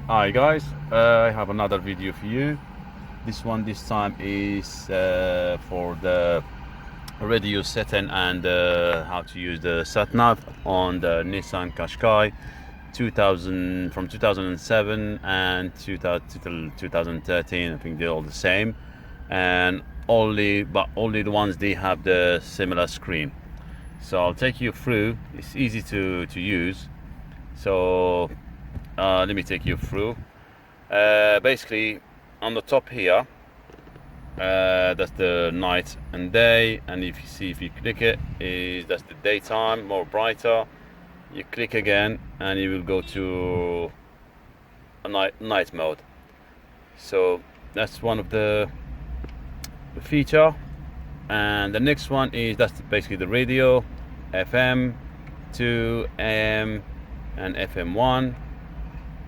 Hi guys, I have another video for you. This time is for the radio setting and how to use the sat nav on the Nissan Qashqai 2000 from 2007 and 2013. I think they're all the same, and only the ones they have the similar screen. So I'll take you through. It's easy to use. So let me take you through. Basically, on the top here, that's the night and day, and if you click it, that's the daytime, more brighter. You click again, and you will go to a night mode. So that's one of the feature, and the next one is that's basically the radio, FM 2, AM, and FM1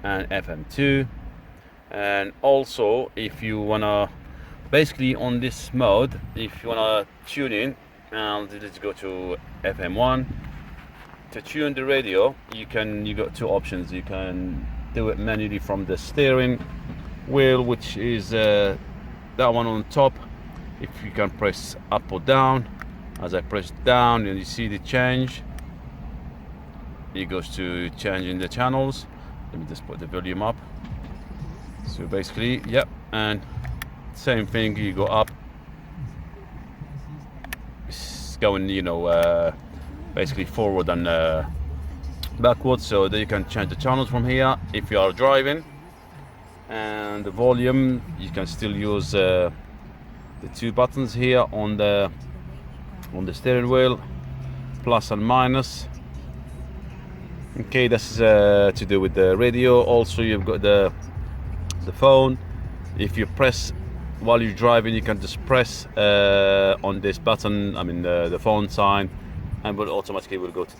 and FM2. And also, if you wanna, basically on this mode, if you wanna tune in, and let's go to FM1 to tune the radio. You got two options. You can do it manually from the steering wheel, which is that one on top. If you can press up or down, as I press down, and you see the change, it goes to changing the channels. Let me just put the volume up. So basically, yep, and same thing, you go up, it's going, basically forward and backwards, so that you can change the channels from here if you are driving. And the volume, you can still use the two buttons here on the steering wheel, plus and minus. Okay, this is to do with the radio. Also, you've got the phone. If you press while you're driving, you can just press on this button, the phone sign, and will automatically go to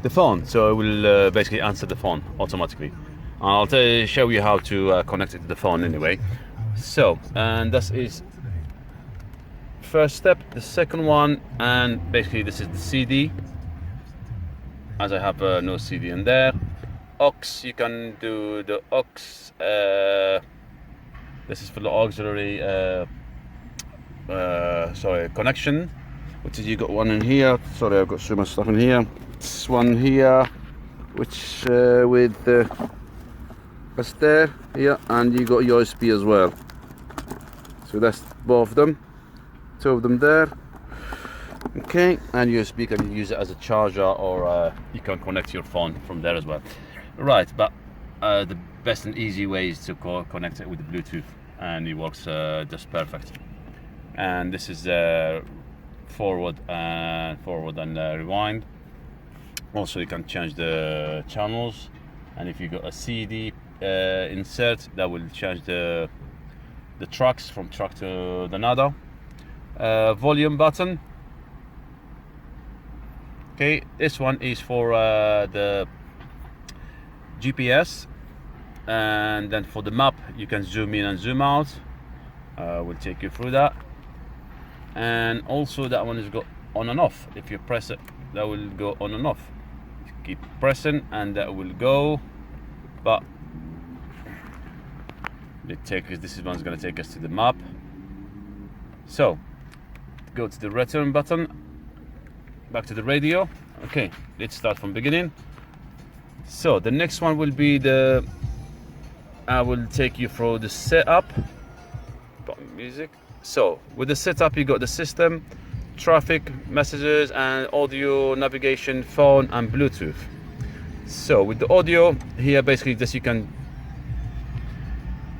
the phone. So it will basically answer the phone automatically. And I'll show you how to connect it to the phone anyway. So, and this is first step. The second one, and basically this is the CD, as I have no CD in there. Aux, you can do the aux. This is for the auxiliary connection, which is, you got one in here. Sorry, I've got so much stuff in here. This one here, which with that's there here, and you got USB as well. So that's both of them, two of them there. Okay, and USB, can use it as a charger, or you can connect your phone from there as well. Right, but the best and easy way is to connect it with the Bluetooth, and it works just perfect. And this is forward and rewind. Also, you can change the channels, and if you got a CD insert, that will change the tracks from track to another. Volume button. Okay, this one is for the GPS, and then for the map, you can zoom in and zoom out. We'll take you through that. And also, that one is got on and off. If you press it, that will go on and off. Keep pressing, and that will go. But this one's going to take us to the map. So go to the return button, back to the radio. Okay, let's start from beginning. So the next one will be I will take you through the setup. Music. So with the setup, you got the system, traffic, messages, and audio, navigation, phone, and Bluetooth. So with the audio here, basically just you can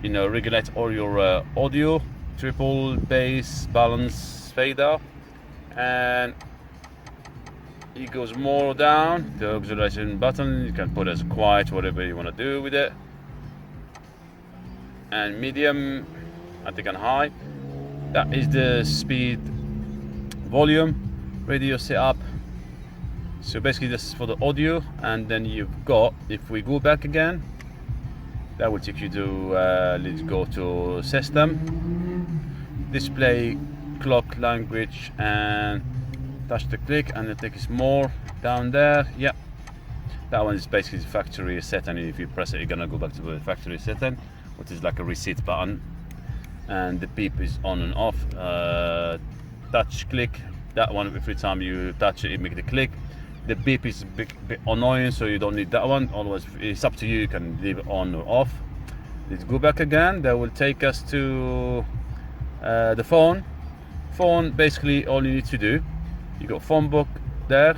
regulate all your audio, triple, bass, balance, fader, and it goes more down. The acceleration button, you can put as quiet, whatever you want to do with it, and medium, I think, and high. That is the speed, volume, radio setup. So basically this is for the audio, and then you've got, if we go back again, that will take you to let's go to system, display, clock, language, and touch the click, and it takes more down there. Yeah, That one is basically factory setting. If you press it, you're gonna go back to the factory setting, which is like a reset button. And the beep is on and off. Touch click, that one, every time you touch it, you make the click. The beep is a bit annoying, so you don't need that one. Otherwise, it's up to you, you can leave it on or off. Let's go back again. That will take us to the phone. Phone, basically all you need to do, you got phone book there,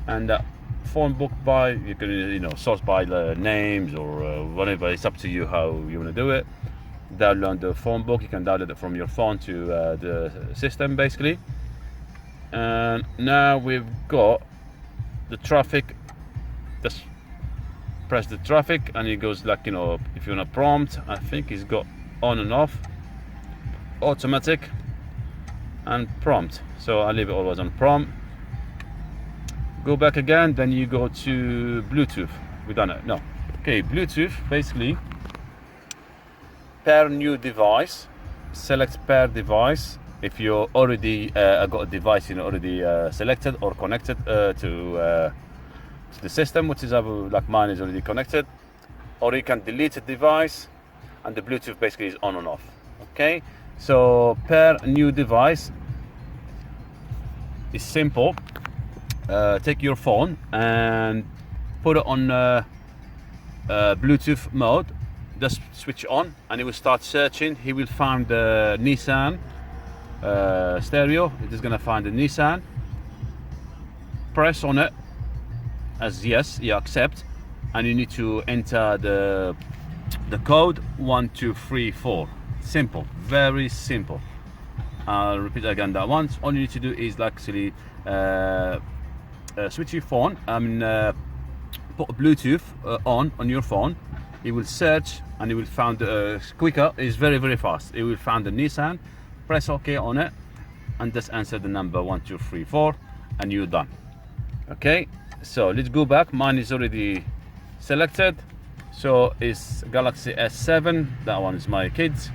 and that phone book by, you can sort by the names or whatever. It's up to you how you want to do it. Download the phone book. You can download it from your phone to the system basically. And now we've got the traffic. Just press the traffic and it goes like, if you want a prompt, I think it's got on and off, automatic and prompt. So I leave it always on prompt. Go back again, then you go to Bluetooth. We done it. No. Okay, Bluetooth basically. Pair new device. Select pair device. If you already got a device already selected or connected to the system, which is like mine is already connected, or you can delete a device, and the Bluetooth basically is on and off. Okay, so pair new device is simple. Take your phone and put it on Bluetooth mode. Just switch on and it will start searching. He will find the Nissan stereo. It is gonna find the Nissan. Press on it as yes, you accept, and you need to enter the code 1234. Simple, very simple. I'll repeat again that once. All you need to do is actually switch your phone. Put Bluetooth on your phone. It will search and it will find quicker. It's very fast. It will find the Nissan. Press OK on it and just answer the number 1234 and you're done. Okay, so let's go back. Mine is already selected, so it's Galaxy S7. That one is my kids,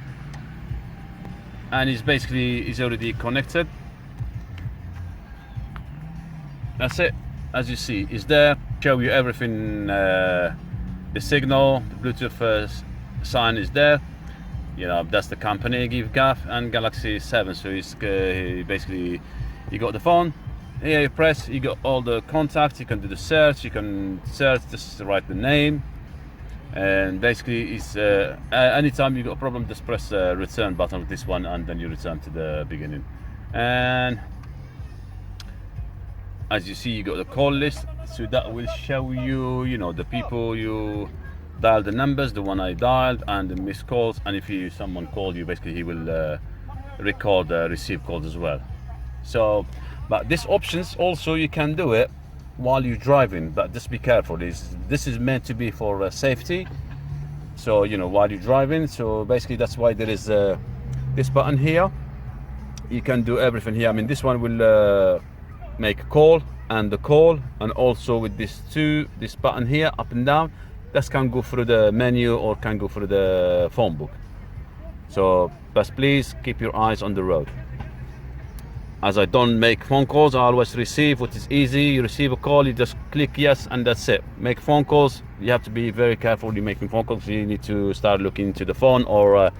and it's already connected. That's it. As you see, it's there. Show you everything. The signal, the Bluetooth sign is there. That's the company GiveGaff and Galaxy 7. So it's basically, you got the phone. Here you press, you got all the contacts. You can do the search. You can search, just write the name. And basically, it's anytime you got a problem, just press the return button with this one, and then you return to the beginning. And as you see, you got the call list, so that will show you, the people you dialed, the numbers, the one I dialed, and the missed calls. And if someone called you, basically he will record receive calls as well. So, but these options also you can do it while you're driving, but just be careful. This is meant to be for safety. So while you're driving. So basically that's why there is this button here. You can do everything here. This one will make a call and the call, and also with this button here, up and down, that can go through the menu or can go through the phone book. So but please keep your eyes on the road. As I don't make phone calls, I always receive, which is easy. You receive a call, you just click yes, and that's it. Make phone calls, you have to be very careful when you're making phone calls. You need to start looking to the phone or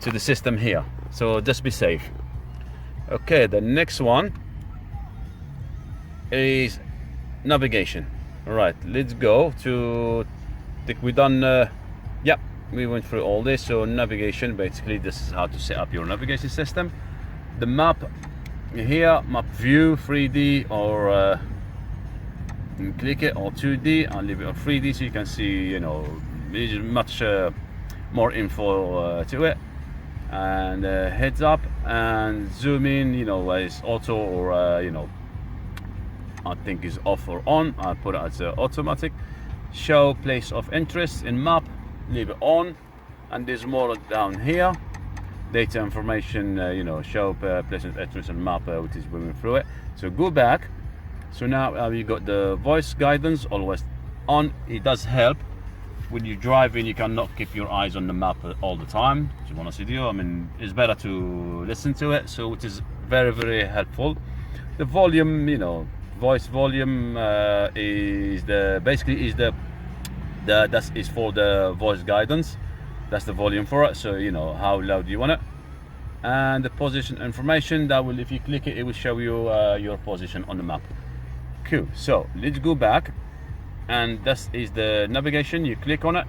to the system here. So just be safe. Okay, the next one is navigation. All right, let's go to, I think we done, we went through all this. So navigation, basically this is how to set up your navigation system. The map here, map view, 3D, or you can click it, or 2D. I'll leave it on 3D so you can see, there's much more info to it. And heads up and zoom in, is auto or I think is off or on. I'll put it as automatic. Show place of interest in map, leave it on. And there's more down here. Data information, show place of interest in map, which is moving through it. So go back. So now you got the voice guidance always on. It does help when you're driving. You cannot keep your eyes on the map all the time, to be honest with you. It's better to listen to it, so which is very helpful. The volume, Voice volume is the that is for the voice guidance. That's the volume for it, so you know how loud you want it. And the position information, that will, if you click it, it will show you your position on the map. Cool. So let's go back, and this is the navigation. You click on it,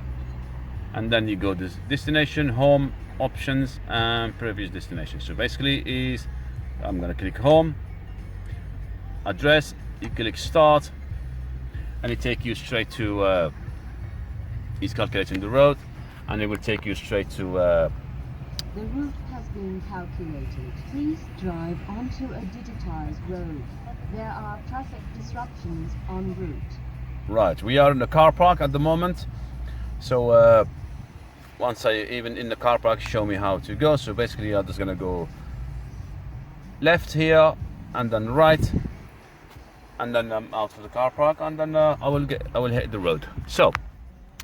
and then you go to destination, home, options, and previous destination. So basically is, I'm gonna click home, address, you click start, and it take you straight to it's calculating the road, and it will take you straight to The route has been calculated. Please drive onto a digitized road. There are traffic disruptions en route. right. We are in the car park at the moment, so once I even in the car park, show me how to go. So basically I'm just gonna go left here, and then right, and then I'm out of the car park, and then I will hit the road. So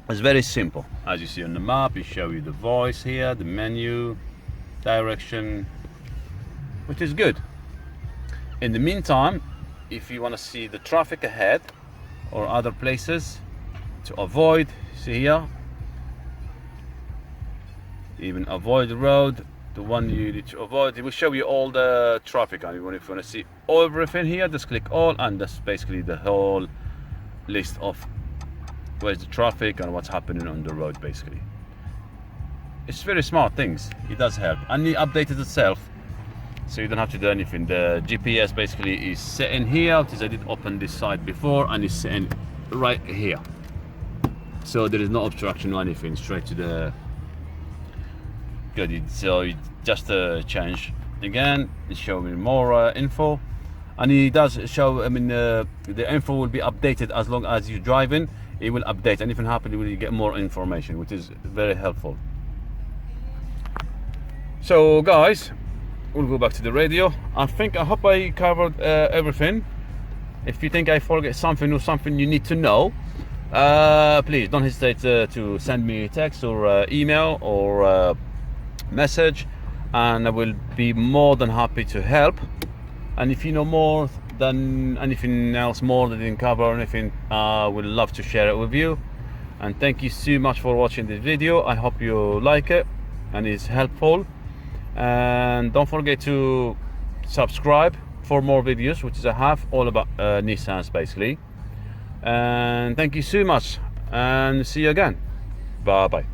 it's very simple. As you see on the map, it show you the voice here, the menu, direction, which is good. In the meantime, if you want to see the traffic ahead or other places to avoid, see here, even avoid the road, the one you need to avoid, it will show you all the traffic. And if you want to see everything here, just click all, and that's basically the whole list of where's the traffic and what's happening on the road. Basically, it's very smart things. It does help, and it updated itself, so you don't have to do anything. The GPS basically is sitting here, because I did open this side before, and it's sitting right here, so there is no obstruction or anything. Straight to the good. So you just change again, it show me more info, and it does show, I mean, the info will be updated as long as you're driving. It will update, and if it happens, you will get more information, which is very helpful. So guys, we'll go back to the radio. I hope I covered everything. If you think I forget something or something you need to know, please don't hesitate to send me a text or email or message, and I will be more than happy to help. And if you know more than anything else, more that I didn't cover or anything, I would love to share it with you. And thank you so much for watching this video. I hope you like it and it's helpful. And don't forget to subscribe for more videos, which is I have all about Nissans basically. And thank you so much, and see you again. Bye bye.